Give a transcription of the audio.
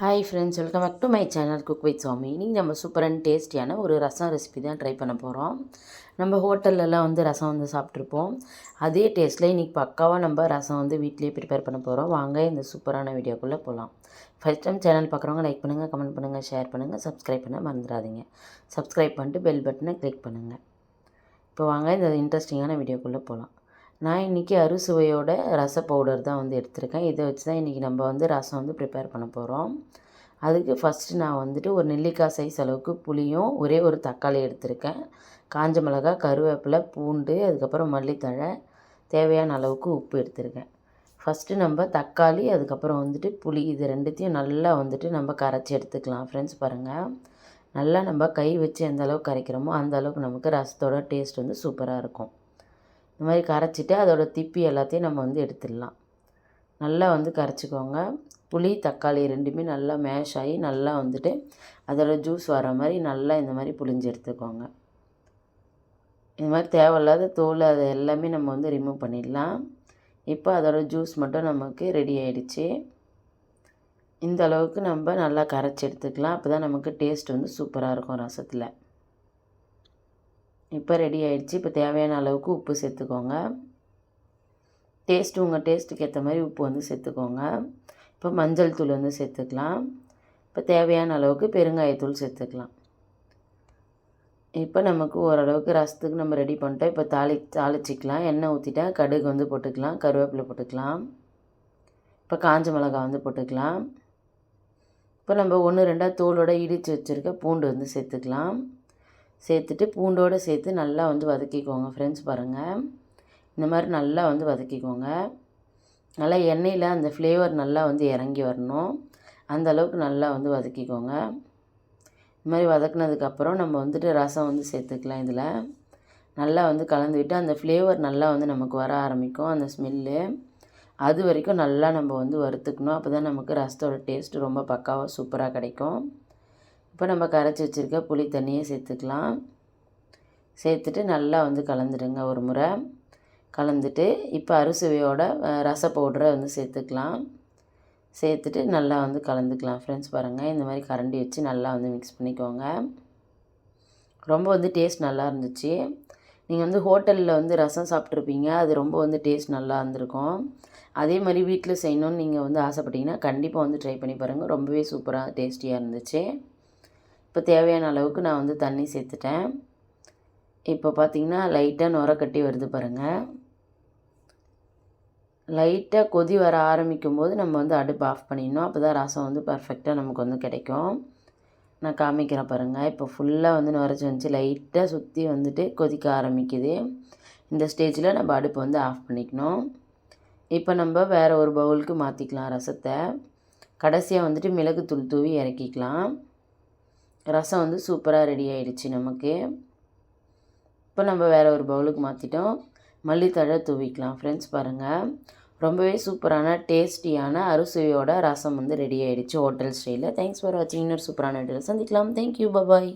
Hi friends, welcome back to my channel cook with Sami. இன்றைக்கி நம்ம super and டேஸ்டியான ஒரு ரசம் ரெசிபி தான் ட்ரை பண்ண போகிறோம். நம்ம ஹோட்டல்லலாம் ரசம் சாப்பிட்ருப்போம். அதே டேஸ்ட்டில் இன்றைக்கி பக்காவாக நம்ம ரசம் வீட்டிலேயே ப்ரிப்பேர் பண்ண போகிறோம். வாங்க இந்த சூப்பரான வீடியோக்குள்ளே போகலாம். ஃபஸ்ட் டைம் சேனல் பார்க்குறவங்க லைக் பண்ணுங்கள், கமெண்ட் பண்ணுங்கள், ஷேர் பண்ணுங்கள், சப்ஸ்கிரைப் பண்ண மறந்துடாதீங்க. சப்ஸ்கிரைப் பண்ணிட்டு பெல் பட்டனை கிளிக் பண்ணுங்கள். இப்போ வாங்க இந்த இன்ட்ரெஸ்டிங்கான வீடியோக்குள்ளே போகலாம். நான் இன்றைக்கி அறுசுவையோட ரச பவுடர் தான் எடுத்திருக்கேன். இதை வச்சு தான் இன்றைக்கி நம்ம ரசம் ப்ரிப்பேர் பண்ண போகிறோம். அதுக்கு ஃபஸ்ட்டு நான் ஒரு நெல்லிக்காய் சைஸ் அளவுக்கு புளியும் ஒரே ஒரு தக்காளி எடுத்திருக்கேன். காஞ்ச மிளகாய், கருவேப்பிலை, பூண்டு, அதுக்கப்புறம் மல்லித்தழை, தேவையான அளவுக்கு உப்பு எடுத்திருக்கேன். ஃபஸ்ட்டு நம்ம தக்காளி, அதுக்கப்புறம் புளி, இது ரெண்டுத்தையும் நல்லா நம்ம கரைச்சி எடுத்துக்கலாம். ஃப்ரெண்ட்ஸ் பாருங்கள், நல்லா நம்ம கை வச்சு எந்த அளவுக்கு கரைக்கிறோமோ அந்த அளவுக்கு நமக்கு ரசத்தோட டேஸ்ட் சூப்பராக இருக்கும். இந்த மாதிரி கரைச்சிட்டு அதோட திப்பி எல்லாத்தையும் நம்ம எடுத்துடலாம். நல்லா கரைச்சிக்கோங்க. புளி, தக்காளி ரெண்டுமே நல்லா மேஷ் ஆகி நல்லா அதோட ஜூஸ் வர மாதிரி நல்லா இந்த மாதிரி புளிஞ்சு எடுத்துக்கோங்க. இந்த மாதிரி தேவையில்லாத தோல் அதை எல்லாமே நம்ம ரிமூவ் பண்ணிடலாம். இப்போ அதோட ஜூஸ் மட்டும் நமக்கு ரெடி ஆகிடுச்சு. இந்த அளவுக்கு நம்ம நல்லா கரைச்சி எடுத்துக்கலாம். அப்போ தான் நமக்கு டேஸ்ட் சூப்பராக இருக்கும் ரசத்தில். இப்போ ரெடி ஆகிடுச்சு. இப்போ தேவையான அளவுக்கு உப்பு சேர்த்துக்கோங்க. உங்கள் டேஸ்ட்டுக்கு ஏற்ற மாதிரி உப்பு சேர்த்துக்கோங்க. இப்போ மஞ்சள் தூள் சேர்த்துக்கலாம். இப்போ தேவையான அளவுக்கு பெருங்காயத்தூள் சேர்த்துக்கலாம். இப்போ நமக்கு ஓரளவுக்கு ரசத்துக்கு நம்ம ரெடி பண்ணிட்டோம். இப்போ தாளிச்சிக்கலாம். எண்ணெய் ஊற்றிட்டேன். கடுகு போட்டுக்கலாம், கருவேப்பிலை போட்டுக்கலாம். இப்போ காஞ்ச மிளகாய் போட்டுக்கலாம். இப்போ நம்ம 1-2 தோலோடு இடித்து வச்சுருக்க பூண்டு சேர்த்துக்கலாம். சேர்த்துட்டு பூண்டோடு சேர்த்து நல்லா வதக்கிக்கோங்க. ஃப்ரெண்ட்ஸ் பாருங்கள், இந்த மாதிரி நல்லா வதக்கிக்கோங்க. நல்லா எண்ணெயில் அந்த ஃப்ளேவர் நல்லா இறங்கி வரணும். அந்த அளவுக்கு நல்லா வதக்கிக்கோங்க. இந்த மாதிரி வதக்குனதுக்கப்புறம் நம்ம ரசம் சேர்த்துக்கலாம். இதில் நல்லா கலந்து விட்டு அந்த ஃப்ளேவர் நல்லா நமக்கு வர ஆரம்பிக்கும். அந்த ஸ்மெல்லு அது வரைக்கும் நல்லா நம்ம வறுத்துக்கணும். அப்போ தான் நமக்கு ரசத்தோட டேஸ்ட்டு ரொம்ப பக்காவாக சூப்பராக கிடைக்கும். இப்போ நம்ம கரைச்சி வச்சுருக்க புளி தண்ணியை சேர்த்துக்கலாம். சேர்த்துட்டு நல்லா கலந்துடுங்க. ஒரு முறை கலந்துட்டு இப்போ அறுசுவையோட ரச பவுடரை சேர்த்துக்கலாம். சேர்த்துட்டு நல்லா கலந்துக்கலாம். ஃப்ரெண்ட்ஸ் பாருங்கள், இந்த மாதிரி கரண்டி வச்சு நல்லா மிக்ஸ் பண்ணிக்கோங்க. ரொம்ப டேஸ்ட் நல்லா இருந்துச்சு. நீங்கள் ஹோட்டலில் ரசம் சாப்பிட்ருப்பீங்க. அது ரொம்ப டேஸ்ட் நல்லா இருந்திருக்கும். அதே மாதிரி வீட்டில் செய்யணுன்னு நீங்கள் ஆசைப்பட்டீங்கன்னா கண்டிப்பாக ட்ரை பண்ணி பாருங்கள். ரொம்பவே சூப்பராக டேஸ்டியாக இருந்துச்சு. இப்போ தேவையான அளவுக்கு நான் தண்ணி சேர்த்துட்டேன். இப்போ பார்த்திங்கன்னா லைட்டாக நுர கட்டி வருது பாருங்கள். லைட்டாக கொதி வர ஆரம்பிக்கும் போது நம்ம அடுப்பு ஆஃப் பண்ணிடணும். அப்போ தான் ரசம் பர்ஃபெக்டாக நமக்கு கிடைக்கும். நான் காமிக்கிறேன் பாருங்கள். இப்போ ஃபுல்லாக நுரைச்சி வந்துச்சு. லைட்டாக சுற்றி கொதிக்க ஆரம்பிக்குது. இந்த ஸ்டேஜில் நம்ம அடுப்பு ஆஃப் பண்ணிக்கணும். இப்போ நம்ம வேறு ஒரு பவுலுக்கு மாற்றிக்கலாம் ரசத்தை. கடைசியாக மிளகுத்தூள் தூவி இறக்கிக்கலாம். ரசம் சூப்பராக ரெடி ஆகிடுச்சு நமக்கு. இப்போ நம்ம வேறு ஒரு பவுலுக்கு மாற்றிட்டோம். மல்லித்தழை தூவிக்கலாம். ஃப்ரெண்ட்ஸ் பாருங்கள், ரொம்பவே சூப்பரான டேஸ்டியான அறுசுவையோட ரசம் ரெடி ஆகிடுச்சு ஹோட்டல் ஸ்டைலில். தேங்க்ஸ் ஃபார் வாட்சிங். இன்னொரு சூப்பரான வீடியோவில் சந்திக்கலாம். Thank you, bye bye.